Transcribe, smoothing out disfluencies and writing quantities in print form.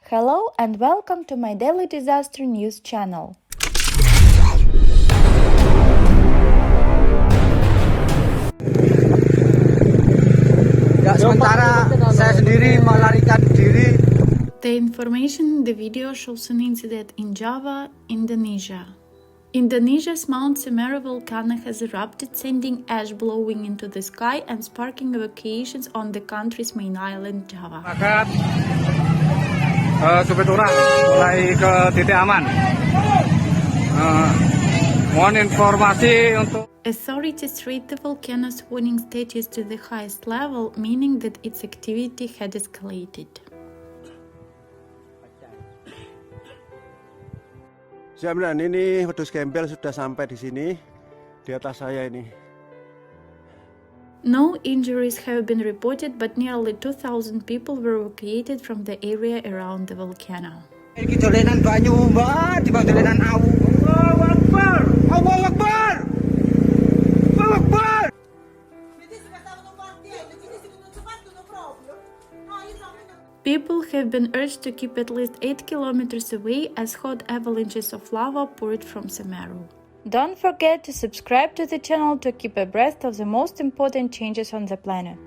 Hello and welcome to my daily disaster news channel. Ya, sementara saya sendiri melarikan diri. The information in the video shows an incident in Java, Indonesia. Indonesia's Mount Semeru volcano has erupted, sending ash blowing into the sky and sparking evacuations on the country's main island, Java. Sebetulnya mulai ke titik aman. Mohon informasi untuk. Authorities rate the volcano's warning status to the highest level, meaning that its activity had escalated. Jaminan ini wedhus gembel sudah sampai di sini, di atas saya ini. No injuries have been reported, but nearly 2,000 people were evacuated from the area around the volcano. Iki dolenan banyu, Mbak, di dolenan awu. Allahu Akbar! Allahu Akbar! Allahu Akbar! People have been urged to keep at least 8 kilometers away as hot avalanches of lava poured from Semeru. Don't forget to subscribe to the channel to keep abreast of the most important changes on the planet.